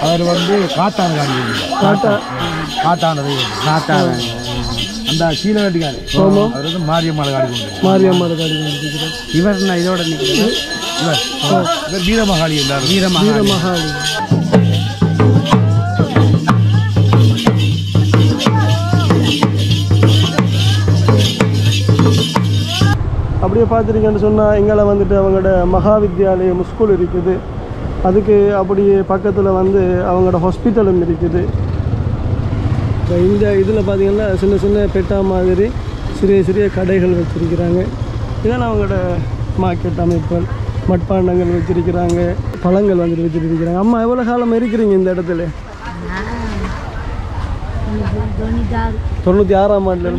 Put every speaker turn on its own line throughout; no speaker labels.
அவர் வந்து காத்தான காட்டானது அந்த சீலவட்டிக்காரு அவர் வந்து மாரியம்மாள் காடி கொண்டு இவர் இதோட நிற்கிறேன் இவர் வீரமகாளி எல்லாரும் வீரமகாளி
அப்படியே பார்த்துருக்கேன்னு சொன்னால் எங்களை வந்துட்டு அவங்களோட மகாவித்யாலயம் ஸ்கூல் இருக்குது, அதுக்கு அப்படியே பக்கத்தில் வந்து அவங்களோட ஹாஸ்பிட்டலும் இருக்குது. இப்போ இந்த இதில் பார்த்திங்கன்னா சின்ன சின்ன பெட்டா மாதிரி சிறிய சிறிய கடைகள் வச்சுருக்கிறாங்க. இதெல்லாம் அவங்களோட மார்க்கெட் அமைப்புகள், மட்பாண்டங்கள் வச்சுருக்கிறாங்க, பழங்கள் வந்துட்டு வச்சுருக்கிறாங்க. அம்மா எவ்வளோ காலம் இருக்கிறீங்க இந்த இடத்துல? 96ஆம் ஆண்டுல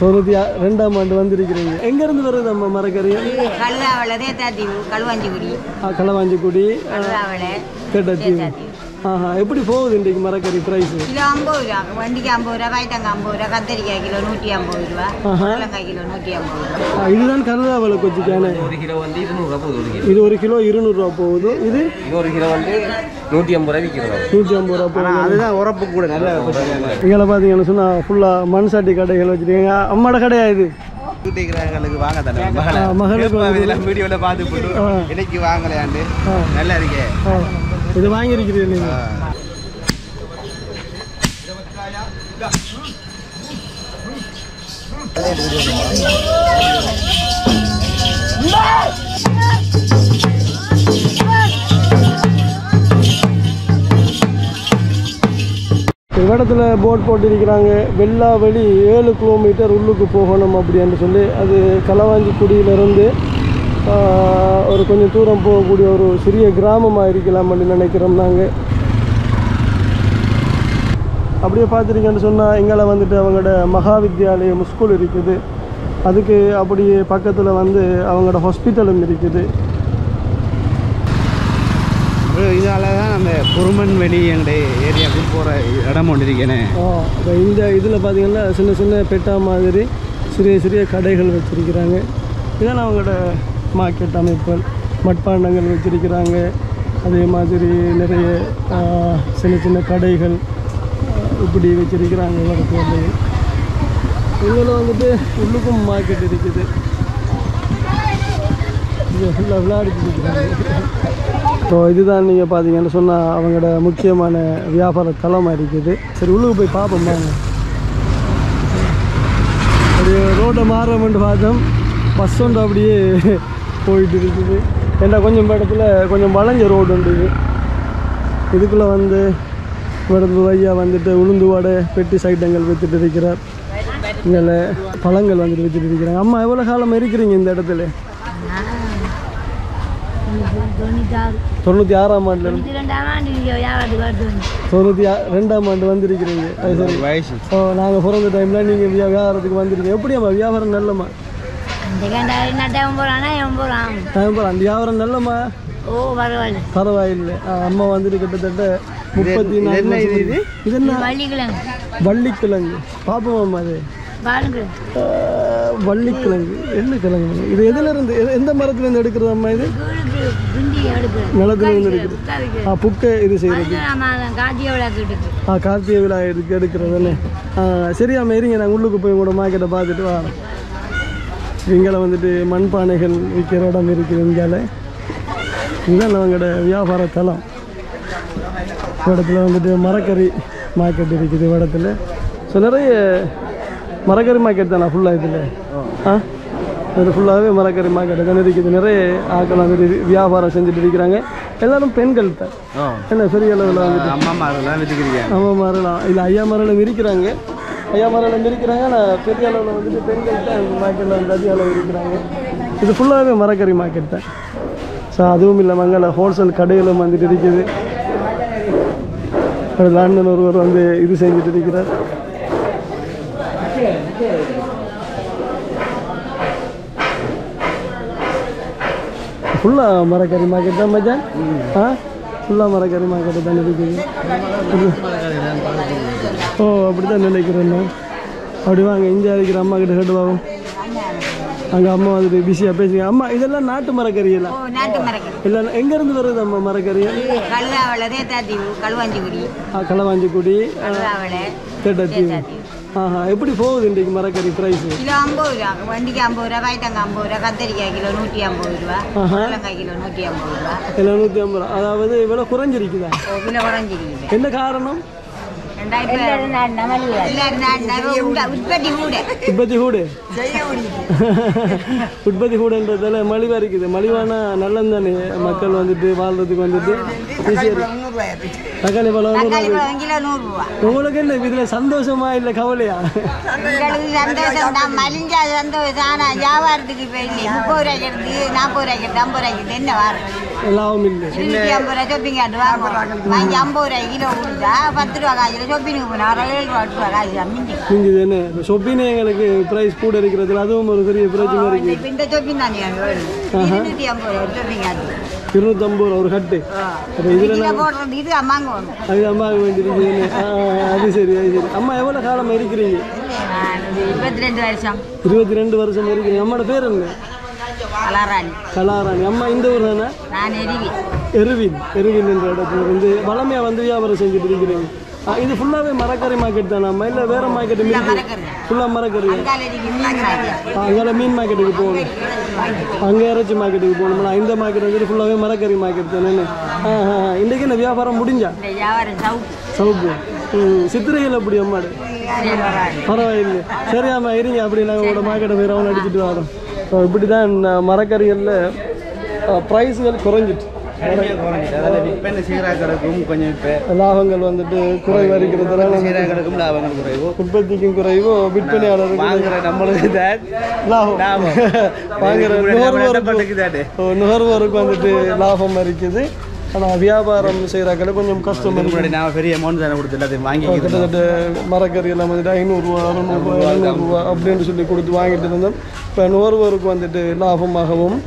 92ஆம் ஆண்டு வந்திருக்கிறீங்க. எங்கேருந்து வருது அம்மா மரக்கறி? களவாஞ்சிக்குடி கேட்டாத்தீவு. எப்படி போகுது இன்றைக்கு மரக்கறி பிரைஸ்?
கிலோ 50 ரூபா, வண்டிக்கு 50 ரூபா, காய்த்தங்க 50 ரூபா, கத்திரிக்காய் கிலோ 150 ரூபா, முருங்கைக்காய் கிலோ 150 ரூபா.
இதுதான் கருதாவளை கொச்சிக்கான.
ஒரு கிலோ வந்து 200 ரூபா போகுது.
இது ஒரு கிலோ 200 ரூபா போகுது. இது
ஒரு கிலோ வந்து 150 ரூபா விற்கிறோம்.
150 ரூபா போகுது.
அதுதான் உரப்பு கூட நல்ல.
இங்கே பார்த்தீங்கன்னு சொன்னால் ஃபுல்லாக மண் சட்டி கடைகள் வச்சுருக்கீங்க. அம்மாட கடையா இது?
வாங்க தானே மகளுக்கு வீடியோவில் பார்த்து போட்டு இன்னைக்கு வாங்கலையாண்டு நல்லா இருக்கே.
இது வாங்கியிருக்கிறீங்க நீங்கள்? இடத்துல போட் போட்டிருக்கிறாங்க. வெள்ளாவெளி 7 கிலோமீட்டர் உள்ளுக்கு போகணும் அப்படின்னு சொல்லி. அது களவாஞ்சிக்குடியிலேருந்து ஒரு கொஞ்சம் தூரம் போகக்கூடிய ஒரு சிறிய கிராமமாக இருக்கலாம் அப்படின்னு நினைக்கிறோம் நாங்கள். அப்படியே பார்த்துருக்கேன்னு சொன்னால் எங்களை வந்துட்டு அவங்களோட மகாவித்யாலயம் ஸ்கூல் இருக்குது, அதுக்கு அப்படியே பக்கத்தில் வந்து அவங்களோட ஹாஸ்பிட்டலும் இருக்குது.
இதால தான் அந்த குருமன்வெளி எங்களுடைய ஏரியாவுக்கு போகிற இடம் ஒன்று இருக்கேன்.
இப்போ இந்த இதில் பார்த்திங்கன்னா சின்ன சின்ன பெட்டா மாதிரி சிறிய சிறிய கடைகள் வச்சுருக்கிறாங்க. இதெல்லாம் அவங்களோட மார்க்கெட் அமைப்புகள், மட்பாண்டங்கள் வச்சுருக்கிறாங்க. அதே மாதிரி நிறைய சின்ன சின்ன கடைகள் இப்படி வச்சுருக்கிறாங்க. இடத்துல இதில் வந்துட்டு உள்ளுக்கும் மார்க்கெட் இருக்குது. இது ஃபுல்லாக விளையாடிச்சுருக்கிறாங்க. ஸோ இதுதான் நீங்கள் பார்த்தீங்கன்னு சொன்னால் அவங்களோட முக்கியமான வியாபார தளமாக இருக்குது. சரி, உள்ளுக்கு போய் பார்ப்போம் வாங்க. அப்படியே ரோட்டை மாறமென்று பார்த்தோம், பஸ் ஒன்று அப்படியே போயிட்டு இருக்குது. ஏன்னா கொஞ்சம் இடத்துல கொஞ்சம் வளைஞ்ச ரோடு உண்டு. இதுக்குள்ளே வந்து இடத்துல ஐயா வந்துட்டு உளுந்து வடை பெட்டி சைட்டங்கள் விற்றுட்டு இருக்கிறார். இங்கே பழங்கள் வந்துட்டு விற்றுட்டு இருக்கிறாங்க. அம்மா எவ்வளோ காலம் இருக்கிறீங்க இந்த இடத்துல? 96ஆம் ஆண்டுல 92ஆம் ஆண்டு வந்திருக்கிறீங்க. சரி,
வயசு.
ஸோ நாங்கள் பிறந்த டைமில் நீங்கள் வியாபாரத்துக்கு வந்திருக்கீங்க. எப்படியாம்மா வியாபாரம் நல்லம்மா? அந்த வியாபாரம் நல்லம்மா? பரவாயில்லை. அம்மா வந்துட்டு கிட்டத்தட்ட 34. இது என்ன வள்ளிக்கிழங்கு? பார்ப்போம்மா. அது வள்ளிக்கிழங்கு. என்ன கிழங்கு இது? எதுலேருந்து, எந்த மரத்துலேருந்து எடுக்கிறது அம்மா? இது நிலத்துலேருந்து எடுக்கிறது. புக்கை இது செய்கிறது. கார்த்திகை விழா இதுக்கு எடுக்கிறதுன்னு. சரியாம்மா, இருங்க, நாங்கள் உள்ளுக்கு போய் உங்களோட மார்க்கெட்டை பார்த்துட்டு வரோம். இங்கே வந்துட்டு மண்பானைகள் விற்கிற இடம் இருக்குது. இங்கால இதுதான் அவங்களோட வியாபார தளம். இடத்துல வந்துட்டு மரக்கறி மார்க்கெட் இருக்குது இடத்துல. ஸோ நிறைய மரக்கறி மார்க்கெட் தானே ஃபுல்லாக இதில்? இது ஃபுல்லாகவே மரக்கறி மார்க்கெட்டு தானே இருக்குது. நிறைய ஆட்கள் வந்துட்டு வியாபாரம் செஞ்சுட்டு இருக்கிறாங்க. எல்லோரும் பெண்கள் தான். என்ன பெரிய அளவில் வந்துட்டு
அம்மாமாரெல்லாம் விற்றுக்கிறீங்க?
அம்மாமாரெல்லாம் இல்லை, ஐயாமாரெல்லாம் இருக்கிறாங்க. ஐயாமாரெல்லாம் இருக்கிறாங்க. ஆனால் பெரிய அளவில் வந்துட்டு பெண்கள் தான் மார்க்கெட்டில் வந்து அதிக அளவு இருக்கிறாங்க. இது ஃபுல்லாகவே மரக்கறி மார்க்கெட் தான். ஸோ அதுவும் இல்லாமல் அங்கே ஹோல்சேல் கடைகளும் வந்துட்டு இருக்குது. அதில் அண்ணன் ஒருவர் வந்து இது செஞ்சுட்டு இருக்கிறார். ஃபுல்லாக மரக்கறி மார்க்கெட் தான் மச்சான். ஃபுல்லாக மரக்கறி மார்க்கெட்டு தான் இருக்குது. ஓ அப்படி தான் நினைக்கிறேன். அப்படி வாங்க இந்தியா இருக்கிற அம்மா கிட்ட கேட்டு வாங்க. அங்கே அம்மா வந்துட்டு பிஸியாக பேசுங்க. அம்மா இதெல்லாம் நாட்டு மரக்கறி எல்லாம் இல்லை எங்கேருந்து வருது அம்மா மரக்கறி? களவாஞ்சிக்குடி தேட்டாத்தீவு. எப்படி போகுது இன்றைக்கு மரக்கறி ப்ரைஸ்?
கிலோ 50 ரூபா, வண்டிக்கு 50 ரூபா, வாய்ட்டாங்க 50 ரூபா, கத்திரிக்காய் கிலோ 150 ரூபா, உருளைக்காய் கிலோ 150 ரூபா.
எல்லாம் 150 ரூபா. அதாவது விலை குறைஞ்சிருக்குதா?
விலை குறைஞ்சிருக்கு.
என்ன காரணம்? உற்பத்தி கூடன்றதால மலிவா இருக்குது. மலிவான நல்லது தானே, மக்கள் வந்துட்டு வாழ்றதுக்கு வந்துட்டு தக்காளி பழம் உங்களுக்கு என்ன இதுல சந்தோஷமா இல்ல கவலையா?
மலிஞ்சா சந்தோஷம். ஆனா வியாபாரத்துக்கு இப்ப இல்லை. 30 ரூபாய்க்கு எடுத்து 40 ரூபாய்க்கு எடுத்து 50 ரூபாய்க்கு என்ன வாரம்
லாபம் இல்லை.
250 ரூபாய் ஷாப்பிங் காட்டு வாங்கி 50 ரூபாய் கிலோ கொடுத்தா 10 ரூபா காய்ச்சல ஷாப்பிங் போனா 7 ரூபா 8 ரூபா காய்ச்சல் மிஞ்சி
என்ன ஷாப்பிங் எங்களுக்கு பிரைஸ் கூட இருக்கிறது அதுவும் ஒரு பெரிய பிரச்சனை இருக்கு.
இந்த ஷாப்பிங் தான் 250 ரூபா ஷாப்பிங் காட்டு
250 ரூபா ஒரு கட்டு. இதுல
போடுறது இது அம்மாங்க வரும்.
அது அம்மாவுக்கு வேண்டியிருக்கு. அது சரி அது சரி. அம்மா எவ்வளவு காலம் இருக்கிறீங்க?
22 வருஷம்.
22 வருஷம் இருக்கிறீங்க. அம்மாவோட பேர் என்ன?
கலாராணி.
கலாராணி. அம்மா இந்த ஊர் தானே?
நான்
எருவின் என்ற இடத்துல வந்து வளமையா வந்து வியாபாரம் செஞ்சுட்டு இருக்கிறீங்க. இது ஃபுல்லாவே மரக்கறி மார்க்கெட் தானே அம்மா? இல்லை வேற மார்க்கெட்? ஃபுல்லா மரக்கறி. அங்கே மீன் மார்க்கெட்டுக்கு போகணும், அங்கே இறைச்சி மார்க்கெட்டுக்கு போகணும்னா இந்த மார்க்கெட் வந்து ஃபுல்லாவே மரக்கறி மார்க்கெட் தானே. இன்றைக்கு என்ன வியாபாரம் முடிஞ்சா? சவுப்பு. சித்திரைகள் அப்படி அம்மாடு பரவாயில்லை. சரி அம்மா இருங்க. அப்படி நாங்கள் உங்களோட மார்க்கெட்டை போய் ரவுண்ட் அடிச்சுட்டு வரோம். ஸோ இப்படி தான் மரக்கறிகளில் ப்ரைஸுகள் குறைஞ்சிட்டு லாபங்கள் வந்துட்டு குறைவு இருக்கிறதுனால உற்பத்திக்கும் குறைவோ விற்பனையாளருக்கு நம்மளுக்கு லாபம் வாங்குற நுகர்வோருக்கு வந்துட்டு லாபம் இருக்குது. ஆனால் வியாபாரம் செய்கிறாக்களை கொஞ்சம் கஷ்டம்.
பெரிய அமௌண்ட் தானே கொடுத்து வாங்கி
கிட்டத்தட்ட மரக்கறி எல்லாம் வந்துட்டு 500 ரூபா 600 ரூபா 700 ரூபா அப்படின்னு சொல்லி கொடுத்து வாங்கிட்டு இருந்தோம். இப்போ நுகர்வோருக்கு வந்துட்டு லாபமாகவும்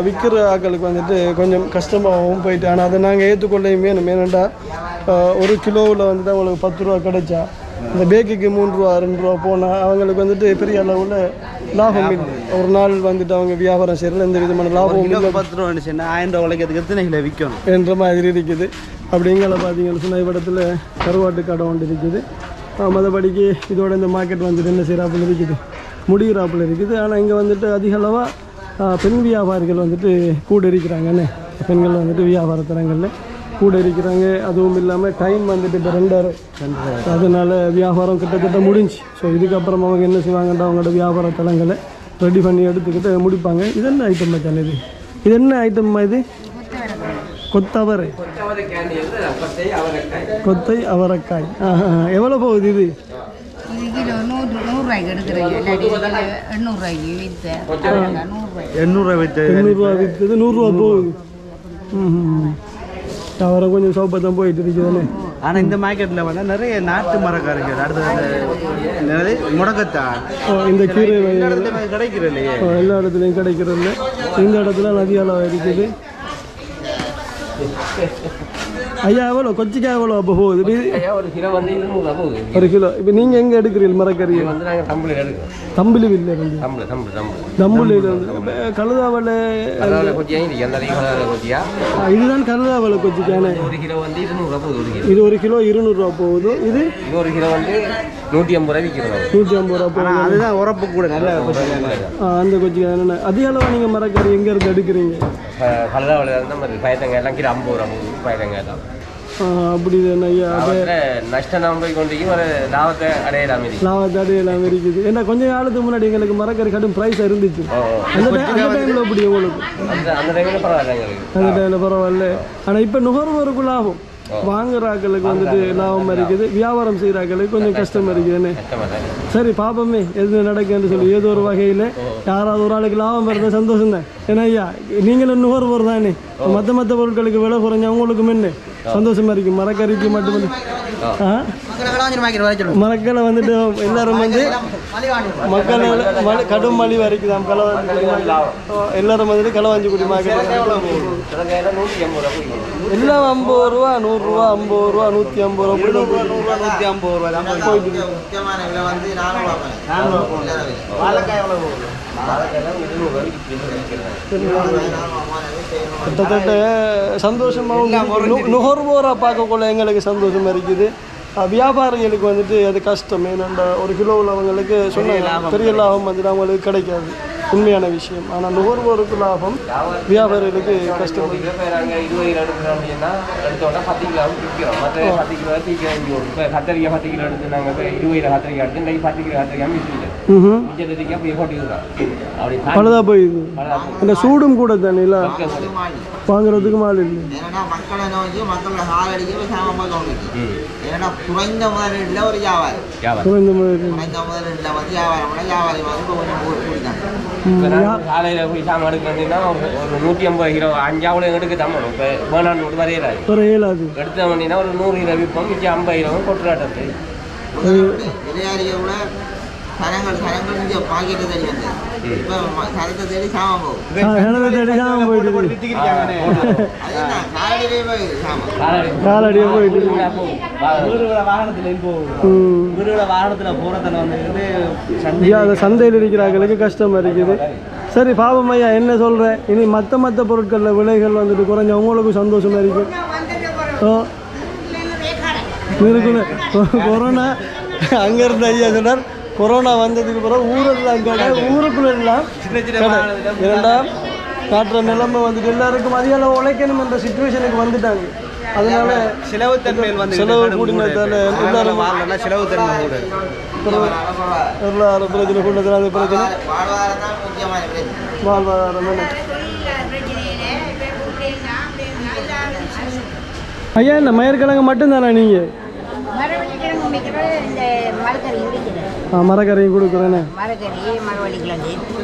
விற்கிற ஆக்களுக்கு வந்துட்டு கொஞ்சம் கஷ்டமாகவும் போயிட்டு. ஆனால் அதை நாங்கள் ஏற்றுக்கொள்ளையும் வேணும். ஏனெண்டா ஒரு கிலோவில் வந்துட்டு அவங்களுக்கு 10 ரூபா கிடைச்சா இந்த பேக்குக்கு 3 ரூபா 2 ரூபா போனால் அவங்களுக்கு வந்துட்டு பெரிய அளவில் லாபம் இல்லை. ஒரு நாள் வந்துட்டு அவங்க வியாபாரம் செய்யறதுல எந்த விதமான லாபம் இல்லை.
10 ரூபா 1000 ரூபா உழைக்கிறதுக்கு எத்தனை கிலோ விற்கணும்
என்ற மாதிரி இருக்குது. அப்படிங்கிற பார்த்தீங்கன்னு சொன்னால் இவ்விடத்தில் கருவாட்டு கடை ஒன்று இருக்குது. மற்றபடிக்கு இதோட இந்த மார்க்கெட் வந்துட்டு என்ன செய்கிறாப்புல இருக்குது, முடிகிறாப்புல இருக்குது. ஆனால் இங்கே வந்துட்டு அதிக அளவாக பெண் வியாபாரிகள் வந்துட்டு கூட இருக்கிறாங்கன்னு. பெண்கள் வந்துட்டு வியாபார தரங்களில் கூட இருக்கிறாங்க. அதுவும் இல்லாமல் டைம் வந்துட்டு இப்போ 2:30. அதனால் வியாபாரம் கிட்டத்தட்ட முடிஞ்சு. ஸோ இதுக்கப்புறம் அவங்க என்ன செய்வாங்கன்றா அவங்களோட வியாபார தலங்களை ரெடி பண்ணி எடுத்துக்கிட்டு முடிப்பாங்க. இது என்ன ஐட்டம் மச்சான்? இது என்ன ஐட்டம்மா? இது கொத்தவரை, கொத்தை அவரைக்காய். எவ்வளோ போகுது இது?
கிலோ 100 ரூபாய்க்கு எடுக்கிறீங்க. 800 ரூபாய்க்கு விற்று
800 ரூபா
விற்றது 100 ரூபா போகுது. அவரை கொஞ்சம் சோப்பத்தான் போயிட்டு இருக்குதுன்னு.
ஆனால் இந்த மார்க்கெட்டில் வந்து நிறைய நாட்டு மரக்காரங்க அடுத்தது முடக்கத்தான்
இந்த கீரை
கிடைக்கிறது இல்லையே,
எல்லா இடத்துலையும் கிடைக்கிறது இல்லை. இந்த இடத்துல அதிக அளவு இருக்குது. ஐயா எவ்வளோ கொச்சிக்காய் எவ்வளோ அப்போ போகுது?
ஒரு கிலோ வந்து 200 போகுது.
1 கிலோ. இப்போ நீங்கள் எங்கே எடுக்கிறீங்க மரக்கறி?
வந்து நாங்கள் தம்புல எடுக்கிறோம்.
தம்புலிவில் இருந்து தம்புலியில் வந்து கழுதாவளை
கொச்சியா கொச்சியா
இதுதான் கழுதாவளை கொச்சிக்கான.
1 கிலோ வந்து 200 போகுது.
இது 1 கிலோ 200 ரூபா போகுது. இது
1 கிலோ வந்து 150 ரூபா விற்கிறோம்.
150 ரூபா போகுது.
அதுதான் உரப்பு கூட நல்ல
அந்த கொச்சிக்காய். என்னென்ன அதிக அளவாக நீங்கள் மரக்கறி எங்கே இருந்து எடுக்கிறீங்க?
கழுதாவளை இருந்தால் பயத்தங்காய் எல்லாம் கிலோ 50 ரூபா போகுது. பயத்தங்காய் தான்
அப்படி தானே ஐயா.
நஷ்டம் நாம் போய் கொண்டு ஒரு லாபத்தை அடையலாம்
இருக்குது. ஏன்னா கொஞ்சம் காலத்துக்கு முன்னாடி எங்களுக்கு மரக்கறி கடும் ப்ரைஸ் இருந்துச்சு. அந்த டைமில் அப்படி உங்களுக்கு
அந்த டைமில் பரவாயில்ல, எங்களுக்கு
அந்த டைமில் பரவாயில்ல. ஆனால் இப்போ நுகர்வோருக்கு லாபம், வாங்குறாக்களுக்கு வந்துட்டு லாபம் இருக்குது, வியாபாரம் செய்கிறாக்களுக்கு கொஞ்சம் கஷ்டமாக இருக்குதுன்னு. சரி பாப்பமே எது நடக்குன்னு சொல்லி ஏதோ ஒரு வகையில் யாராவது ஒரு ஆளுக்கு லாபம் இருந்தால் சந்தோஷம் தான். ஏன்னா ஐயா நீங்களும் நுகர்வோர் தானே மற்ற பொருட்களுக்கு விலை குறைஞ்சா உங்களுக்கு என்ன சந்தோஷமா இருக்கும் மரக்கறிக்கு மட்டும் மரக்களை வந்துட்டு எல்லாரும் வந்து மக்களை கடும் மலிவு வரைக்கும் எல்லாரும் வந்துட்டு களவாஞ்சிக்குடி மார்க்கெட் எல்லாம் 50 ரூபா 100 ரூபா 50 ரூபா 150 ரூபா
150 ரூபா தான் போயிட்டு
கிட்டத்தட்ட சந்தோஷமாகவும் நுகர்வோராக பார்க்கக்குள்ள எங்களுக்கு சந்தோஷமா இருக்குது வியாபாரிகளுக்கு வந்துட்டு அது கஷ்டம் ஏன்னா ஒரு கிலோவில் அவங்களுக்கு சொன்ன பெரிய லாபம் வந்துட்டு அவங்களுக்கு கிடைக்காது உண்மையான விஷயம் ஆனால் நுகர்வோருக்கு லாபம் வியாபாரிகளுக்கு கஷ்டம் பலதா போயிடுது இந்த சூடும் கூட தானே இல்லை வாங்குறதுக்கு மால் இல்லை
குறைந்த முதலீடுல ஒரு வியாபாரம்
குறைந்த முதலீடு
காலையில போய் சாமான் எடுக்கிறதுனா ஒரு 150 கிலோ 5 அவ்வளோ எடுக்க தம்பணும் இப்போ பேனான் நோட்டு வரையலாது எடுத்த வண்டினா ஒரு 100 கிலோ விற்போம் மிச்சம் 50 கிலோ கொட்டுறாட்டது
விளையாடியோட சரங்கள் இங்கே பாக்கெட்டு தேடி வந்தது இப்போ சரத்தை தேடி சாமான் போகும்
காலடியே போயிட்டு
வாகனத்தில் போகிறதுல
வந்து சந்தையில் இருக்கிறாங்களுக்கு கஷ்டமாக இருக்குது சரி பாவம் ஐயா என்ன சொல்கிறேன் இனி மற்ற பொருட்களில் விலைகள் வந்துட்டு குறைஞ்ச அவங்களுக்கும் சந்தோஷமாக இருக்கும் கொரோனா அங்கேருந்து ஐயா சொன்னார் கொரோனா வந்ததுக்கு பிறகு ஊரெல்லாம் கடை ஊருக்குள்ள எல்லாம் இரண்டாம் காட்டுற நிலைமை வந்துட்டு எல்லாருக்கும் அதிக உழைக்கணும் என்ற சிச்சுவேஷனுக்கு வந்துட்டாங்க அதனால
செலவு தன்மையில் வந்து
செலவு கூடினதால எல்லாரும்
செலவு தன்மை
எல்லாரும் பிரச்சனை கூடதால பிரச்சனை வாழ்வாதாரம் ஐயா இந்த மயிர்கிழங்கு மட்டும்தானே நீங்கள் மரக்கரையும் கொடுக்குறேன்னு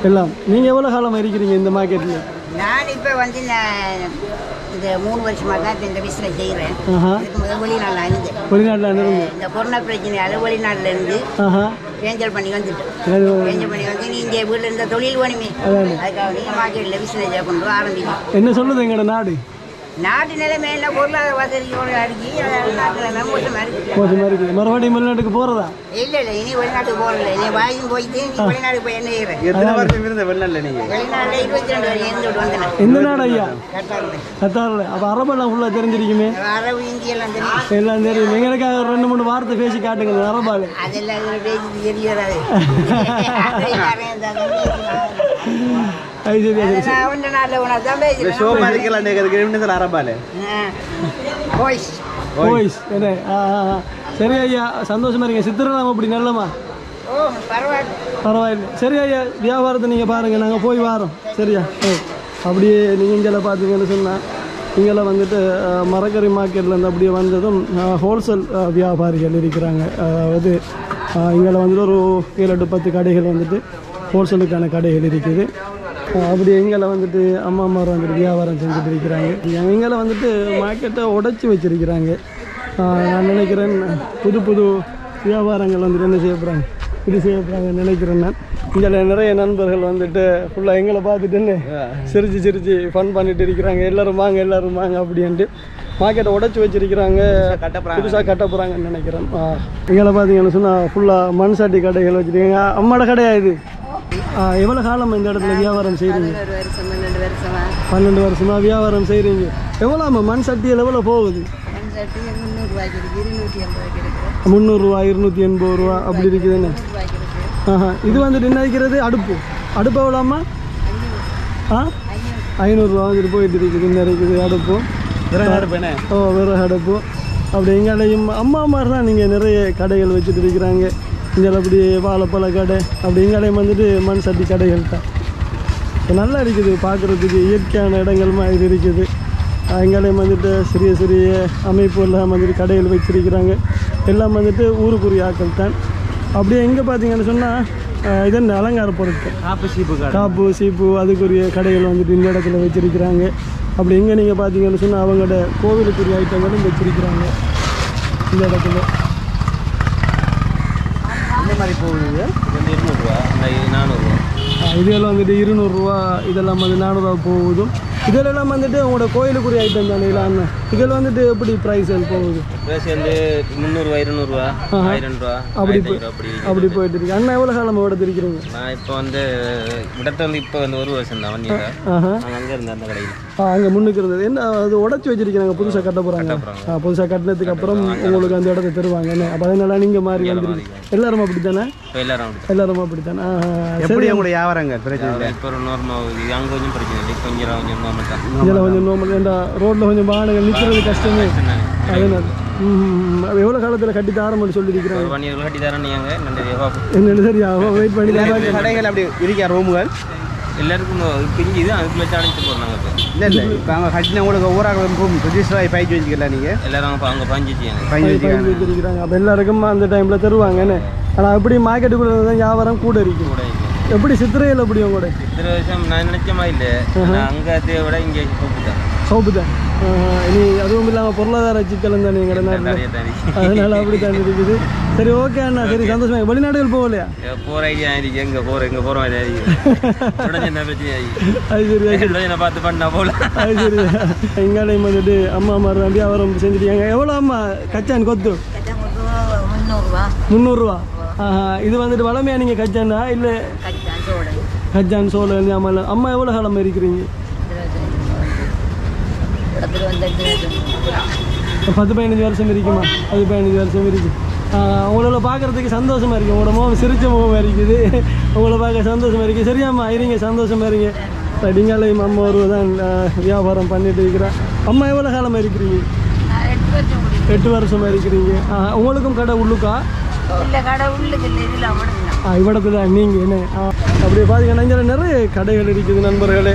எல்லாம் நீங்கள் எவ்வளோ காலமாக இருக்கிறீங்க இந்த மார்க்கெட்டில்
நான் இப்போ வந்து இந்த 3 வருஷமாக தான் இந்த பிஸ்னஸ் செய்கிறேன் வெளிநாட்டில் இருந்து இந்த கொரோனா பிரச்சனையால் வெளிநாட்டில் இருந்து ஏஞ்சல் பண்ணி வந்துட்டேன் ஏஞ்சல் பண்ணி வந்து நீங்கள் வீட்டில் இருந்த தொழில் வேணுமே அதுக்காக நீங்கள் மார்க்கெட்டில் பிஸ்னஸ் கொண்டு ஆரம்பிக்கும்
என்ன சொல்லுது எங்களோட நாடு
நாட்டு நிலைமை என்ன பொருளாதார வசதியோடு அடிக்கி நாட்டு நிலைமை மோசமாக
இருக்குது மறுபடியும் வெளிநாட்டுக்கு போகிறதா
இல்லை இனி வெளிநாட்டுக்கு போகிறதில்ல இனி வாயும் போயிட்டு வெளிநாட்டுக்கு போய் என்ன செய்கிறேன்
எத்தனை வருஷம் இருந்த வெளிநாட்டில் நீங்கள்
வெளிநாட்டில் 22 வருஷம் இருந்துட்டு வந்தேன்
எந்த நாடு ஐயா கத்தாரில் அப்போ அரபெல்லாம் ஃபுல்லாக தெரிஞ்சிருக்குமே
அரபு இந்தியெல்லாம் தெரியும்
எல்லாம் தெரியும் எங்களுக்கு 2-3 வார்த்தை பேசி காட்டுங்க அரபால்
அதெல்லாம் இதில் பேசி தெரியாது
சரி ஐயா சந்தோஷமா இருங்க சித்திரலாம் அப்படி நல்லமா பரவாயில்ல சரி ஐயா வியாபாரத்தை நீங்கள் பாருங்கள் நாங்கள் போய் வரோம் சரியா அப்படியே நீங்கள் இங்கே பார்த்தீங்கன்னு சொன்னால் இங்கே வந்துட்டு மரக்கறி மார்க்கெட்லேருந்து அப்படியே வந்ததும் ஹோல்சேல் வியாபாரிகள் இருக்கிறாங்க அதாவது இங்கே வந்துட்டு ஒரு 7-10 கடைகள் வந்துட்டு ஹோல்சேலுக்கான கடைகள் இருக்குது அப்படி எங்களை வந்துட்டு அம்மாமார் வந்துட்டு வியாபாரம் செஞ்சுட்டு இருக்கிறாங்க எங்களை வந்துட்டு மார்க்கெட்டை உடைச்சி வச்சுருக்கிறாங்க நான் நினைக்கிறேன் புது வியாபாரங்கள் வந்துட்டு என்ன செய்ய போகிறாங்க இது செய்ய போகிறாங்கன்னு நினைக்கிறேன் நான் இங்கே நிறைய நண்பர்கள் வந்துட்டு ஃபுல்லாக எங்களை பார்த்துட்டுன்னு சிரித்து ஃபன் பண்ணிட்டு இருக்கிறாங்க எல்லோரும் வாங்க அப்படின்ட்டு மார்க்கெட்டை உடைச்சி வச்சுருக்கிறாங்க புதுசாக கட்ட போகிறாங்கன்னு நினைக்கிறேன் எங்களை பார்த்தீங்கன்னு சொன்னால் ஃபுல்லாக மண் சட்டி கடைகள் வச்சுருக்கீங்க அம்மாட கடையா இது எவ்வளோ காலம் இந்த இடத்துல வியாபாரம் செய்கிறீங்க 12 வருஷமா வியாபாரம் செய்கிறீங்க எவ்வளோ மண் சட்டியில் எவ்வளோ போகுது 300 ரூபா 280 ரூபா அப்படி இருக்குதுன்னு இது வந்துட்டு என்ன இருக்கிறது அடுப்பு எவ்வளோம்மா 500 ரூபா வந்துட்டு போயிட்டு இருக்குது இந்த இருக்குது அடுப்பு விறகு அடுப்பு அப்படி எங்கேயும் அம்மாமார் தான் நீங்கள் நிறைய கடைகள் வச்சுட்டு இருக்கிறாங்க இங்கே அப்படி வாழைப்பழ கடை அப்படி எங்கேயும் வந்துட்டு மண் சட்டி கடைகள் தான் நல்லா இருக்குது பார்க்குறதுக்கு இயற்கையான இடங்கள் மாதிரி இருக்குது எங்கேயும் வந்துட்டு சிறிய அமைப்பு எல்லாம் வந்துட்டு கடைகள் வச்சுருக்கிறாங்க எல்லாம் வந்துட்டு ஊருக்குரிய ஆட்கள் தான் அப்படியே எங்கே பார்த்தீங்கன்னு சொன்னால் இதென்ன அலங்கார பொருட்கள் காப்பு சீப்பு அதுக்குரிய கடைகள் வந்துட்டு இந்த இடத்துல வச்சிருக்கிறாங்க. அப்படி இங்கே நீங்கள் பார்த்தீங்கன்னு சொன்னால் அவங்களோட கோவிலுக்குரிய ஐட்டங்களும் வச்சிருக்கிறாங்க இந்த இடத்துல.
இந்த மாதிரி போகுது 200 400.
இதெல்லாம் வந்துட்டு 200 ரூபா, இதெல்லாம் வந்து 400 ரூபா போகுதும். இதெல்லாம் வந்துட்டு உங்களோட கோயிலுக்குரிய ஐட்டம் தானே அண்ணன். இதில் வந்துட்டு எப்படி ப்ரைஸ் போகுது?
ப்ரைஸ் வந்து 300 200 ரூபா 1000 ரூபா
அப்படி போயிட்டு இருக்கு. அண்ணா எவ்வளோ காலமாக விட தெரிக்கிறீங்க?
நான் இப்போ வந்து விடத்தை வந்து இப்போ வந்து 1 வருஷம் தான் அங்கே இருந்தேன் அந்த கடையில்.
அங்கே முன்னுக்கு இருந்தது என்ன அது உடச்சி வச்சிருக்கிறாங்க, புதுசாக கட்ட போகிறாங்க. புதுசாக கட்டினதுக்கு அப்புறம் உங்களுக்கு அந்த இடத்த தருவாங்க என்ன. அப்போ அதனால நீங்கள் மாறி வந்துருக்கு. எல்லாரும் அப்படி தானே? எல்லாரும் அப்படி தானே.
எப்படி உங்களுடைய வியாபாரங்கள் பிரச்சனை? இப்போ ஒரு நார்மல் அங்கே கொஞ்சம் பிரச்சனை இல்லை, கொஞ்சம்
இதெல்லாம் கொஞ்சம் நார்மல். ஏன்டா ரோட்டில் கொஞ்சம் வாகனங்கள் நிற்கிறது கஷ்டமே. அதனால எவ்வளோ காலத்தில் கட்டி தரம்னு சொல்லியிருக்கிறாங்க.
கட்டி தரேன்
என்னென்னு சரியா வெயிட் பண்ணி
கடைகள் அப்படி இருக்கா ரூமுகள் எல்லாருக்கும் பிஞ்சு இது அதுக்குள்ள அழைச்சிட்டு போகிறாங்க. இல்லை இப்போ அவங்க கட்டினவங்களுக்கு ஒவ்வொரு ரூம் ரிஜிஸ்டர் ஆகி பயிற்சி வச்சுக்கலாம். நீங்கள் எல்லாரும் அங்கே பஞ்சு
வச்சுருக்கிறாங்க. அப்போ எல்லாருக்கும் அந்த டைமில் தருவாங்கன்னு. ஆனால் எப்படி மார்க்கெட்டுக்குள்ளே தான் வியாபாரம் கூட இருக்கும். எப்படி சித்திரையில் எப்படி உங்களோட
சித்திரை வருஷம் நான் நினைச்சமா இல்லை, அங்கே விட இங்கே
சோப்பு தான். இனி அதுவும் இல்லாமல் பொருளாதார சிக்கலும் தானே எங்களை நாட்டில், அதனால அப்படி தான் இருக்குது. சரி ஓகே அண்ணா, சரி சந்தோஷமா. வெளிநாடுகள் போகலையா?
போகிற ஐடியா ஆயிருக்கு. எங்கே போகிறோம் அது சரி பார்த்து பண்ணா போகல. அது சரி.
எங்காலையும் வந்துட்டு அம்மா மாதிரி வியாபாரம் செஞ்சுருக்காங்க. எவ்வளோ அம்மா கச்சான் கொத்து? 300 ரூபா. இது வந்துட்டு வளமையா நீங்கள் கச்சாண்டா இல்லை? கச்சான் சோள. அம்மா எவ்வளோ காலமாக இருக்கிறீங்க? 10-15 வருஷம் இருக்குமா? 15 வருஷம் இருக்கு. உங்களை பார்க்குறதுக்கு சந்தோஷமாக இருக்குது. உங்களோட முகம் சிரிச்ச முகமாக இருக்குது. உங்களை பார்க்க சந்தோஷமாக இருக்குது. சரியாம்மா இருங்க, சந்தோஷமாக இருங்க. டிங்காலையும் அம்மா ஒரு தான் வியாபாரம் பண்ணிட்டு இருக்கிறேன். அம்மா எவ்வளோ காலமாக இருக்கிறீங்க? 8 வருஷமாக இருக்கிறீங்க. உங்களுக்கும் கடை உள்ளுக்கா? இவ்வளோத்துல நீங்கள் என்ன அப்படியே பார்த்தீங்கன்னா இங்கே நிறைய கடைகள் இருக்குது நண்பர்களே.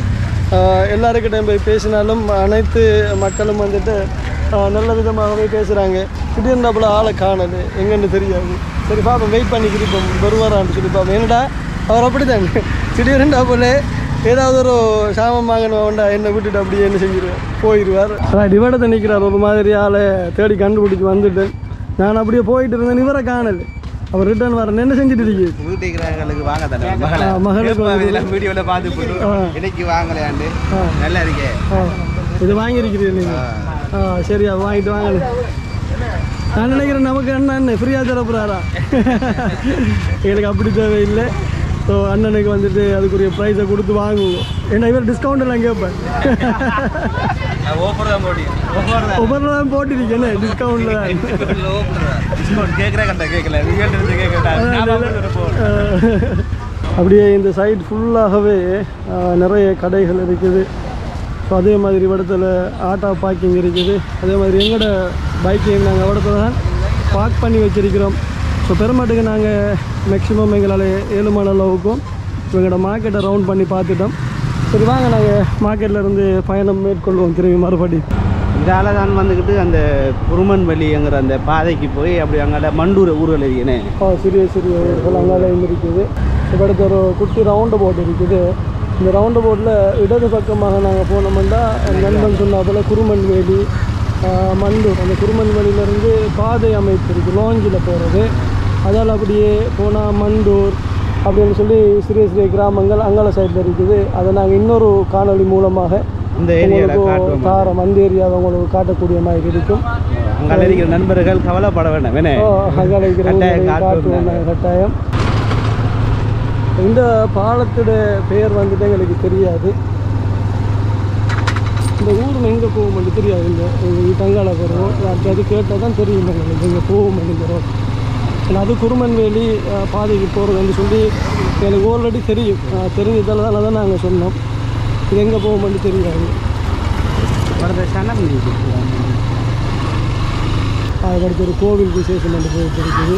எல்லாருக்கிட்ட போய் பேசினாலும் அனைத்து மக்களும் வந்துட்டு நல்ல விதமாகவே பேசுகிறாங்க. திடீர்னாப்புல ஆளை காணது எங்கன்னு தெரியாது. சரி பாப்போம், வெயிட் பண்ணிக்கிட்டு வருவாரான்னு சொல்லி பார்ப்போம். என்னடா அவர் அப்படி தாங்க திடீர்னா போல ஏதாவது ஒரு சாமம் வாங்கணும் வேண்டா என்னை விட்டுட்டு அப்படியே என்ன செஞ்சிருவேன் போயிடுவார். இவடத்தை நிற்கிறார் ஒரு மாதிரி ஆளை தேடி கண்டுபிடிச்சி வந்துட்டு. நான் அப்படியே போயிட்டு இருந்தேன், இவரை காணல். அவர் ரிட்டர்ன் வரேன். என்ன செஞ்சுட்டு
இருக்கீங்களுக்கு வாங்க தானே மகளுக்கு வீடியோவில் பார்த்து போட்டு இன்னைக்கு வாங்கலையாண்டு நல்லா இருக்கே.
இது வாங்கியிருக்கிறீங்க நீங்கள்? சரியா வாங்கிட்டு வாங்கல. நான் நினைக்கிறேன் நமக்கு அண்ணன் ஃப்ரீயாக தரப்போறாரா? எங்களுக்கு அப்படி தேவையில்லை. ஸோ அண்ணனுக்கு வந்துட்டு அதுக்குரிய ப்ரைஸை கொடுத்து வாங்குவோம். ஏன்னா இவர் டிஸ்கவுண்ட் எல்லாம் கேட்பேன். ஒவ்வொரு தான் போட்டிருக்கேன்னு டிஸ்கவுண்ட்ல அப்படியே இந்த சைட் ஃபுல்லாகவே நிறைய கடைகள் இருக்குது. ஸோ அதே மாதிரி இடத்துல ஆட்டோ பார்க்கிங் இருக்குது. அதே மாதிரி எங்களோட பைக்கையும் நாங்கள் இடத்துல தான் பார்க் பண்ணி வச்சுருக்கிறோம். ஸோ பெருமாட்டுக்கு நாங்கள் மேக்ஸிமம் எங்களால் 7 மணி அளவுக்கும் எங்களோட மார்க்கெட்டை ரவுண்ட் பண்ணி பார்த்துட்டோம். சரி வாங்க நாங்கள் மார்க்கெட்டில் இருந்து பயணம் மேற்கொள்வோம் திரும்பி மறுபடி.
இந்த ஆளை தான் வந்துக்கிட்டு அந்த குருமன் வழிங்கிற அந்த பாதைக்கு போய் அப்படி அங்கே மண்டூர் ஊர்கள் இருக்கேனே.
சிறிய சிறிய ஊர்கள் அங்காலையும் இருக்குது. இப்போ அடுத்த ஒரு குட்டி ரவுண்டு போட் இருக்குது. இந்த ரவுண்டு போட்டில் இடது பக்கமாக நாங்கள் போனோம்னா நண்பன் சொன்ன போல் குருமன் வேலி மண்டூர், அந்த குருமன் வேலியிலேருந்து பாதை அமைப்பு இருக்குது லாஞ்சில் போகிறது. அதால் அப்படியே போனால் மண்டூர் அப்படின்னு சொல்லி சிறிய சிறிய கிராமங்கள் அங்காள சைடில் இருக்குது. அதை நாங்கள் இன்னொரு காணொலி மூலமாக
இந்த ஏரியாவில்
காரம் அந்த ஏரியாவை உங்களுக்கு காட்டக்கூடிய மாதிரி இருக்கும்.
அங்கே இருக்கிற நண்பர்கள் கவலைப்பட வேண்டாம்.
அங்கே இருக்கிற காட்டுவோம் கட்டாயம். இந்த பாலத்தோட பெயர் வந்துட்டு எங்களுக்கு தெரியாது. இந்த ஊரில் எங்கே போகும் தெரியாது. இந்த தங்காள போகிறோம் அது கேட்டால் தான் தெரியும் எங்களுக்கு இங்கே போகும் அப்படிங்கிறோம். அது குருமன்வேலி பாதைக்கு போகிறதுன்னு சொல்லி எனக்கு ஆல்ரெடி தெரியும். தெரிஞ்சதால தான் நாங்கள் சொன்னோம். இது எங்கே போகும்போது தெரியாது. அதுக்கடுத்து ஒரு கோவில் விசேஷம் வந்து போயிட்டு இருக்குது.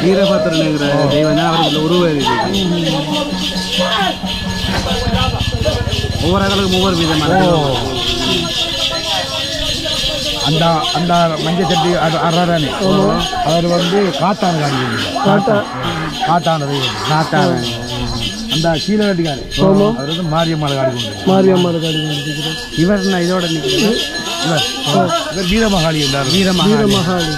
வீரபத்ரனுங்கிற தெய்வம் தான் அவருக்கு உருவாக ஒவ்வொரு ஆளுக்கும் ஒவ்வொரு விதமான
அந்த அந்த மஞ்சள் சட்டி அறானே அவர் வந்து காத்தான காட்டான காட்டான அந்த கீழகாட்டிக்காரு அவர் வந்து மாரியம்மாள் காடி
மாரியம்மாள் காடி
இவர் நான் இதோட நிற்கிறேன்
இவர் வீரமகாளி எல்லாரும்
வீரமகாளி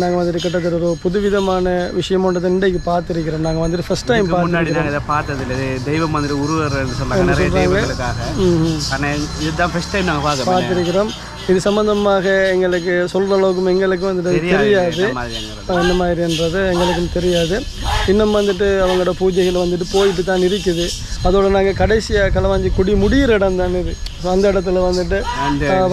நாங்கள் வந்துட்டு கிட்டத்தட்ட ஒரு புதுவிதமான விஷயம் ஒன்றை இன்றைக்கு பார்த்துருக்கிறோம். நாங்கள் வந்துட்டு ஃபர்ஸ்ட் டைம்
முன்னாடி நாங்கள் இதை பார்த்ததில்லை. தெய்வம் வந்துட்டு உருவர்ன்னு சொன்னாங்க நிறைய தெய்வங்களுக்காக. ஆனால் இதுதான் ஃபர்ஸ்ட் டைம் நாங்கள் பார்த்துருக்கிறோம்.
இது சம்பந்தமாக எங்களுக்கு சொல்கிற அளவுக்கு எங்களுக்கு வந்துட்டு தெரியாது என்ன மாதிரின்றது எங்களுக்கும் தெரியாது. இன்னும் வந்துட்டு அவங்களோட பூஜைகள் வந்துட்டு போயிட்டு தான் இருக்குது. அதோட நாங்கள் கடைசியாக களவாஞ்சி குடி முடிகிற இடம் தான் இது. ஸோ அந்த இடத்துல வந்துட்டு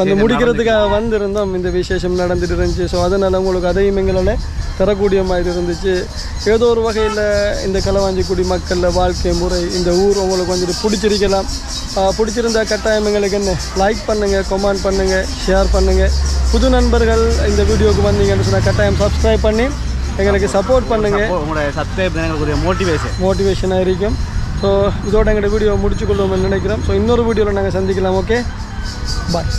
வந்து முடிக்கிறதுக்காக வந்திருந்தோம். இந்த விசேஷம் நடந்துட்டு இருந்துச்சு. ஸோ அதனால் உங்களுக்கு அதையும் எங்களால் தரக்கூடிய மாதிரி இருந்துச்சு. ஏதோ ஒரு வகையில் இந்த களவாஞ்சிக்குடி மக்களில் வாழ்க்கை முறை இந்த ஊர் உங்களுக்கு வந்துட்டு பிடிச்சிருக்கலாம். பிடிச்சிருந்தா கட்டாயம் எங்களுக்கு என்ன லைக் பண்ணுங்கள், கமெண்ட் பண்ணுங்கள், ஷேர் பண்ணுங்கள். புது நண்பர்கள் இந்த வீடியோவுக்கு வந்தீங்கன்னு சொன்னால் கட்டாயம் சப்ஸ்கிரைப் பண்ணி எங்களுக்கு சப்போர்ட் பண்ணுங்கள்.
உங்களோட சப்ஸ்கிரைப் எங்களுக்கு
மோட்டிவேஷனாக இருக்கும். ஸோ இதோட எங்களோட வீடியோ முடிச்சுக்கொள்ளுவோம்னு நினைக்கிறோம். ஸோ இன்னொரு வீடியோவில் நாங்கள் சந்திக்கலாம். ஓகே, பாய்.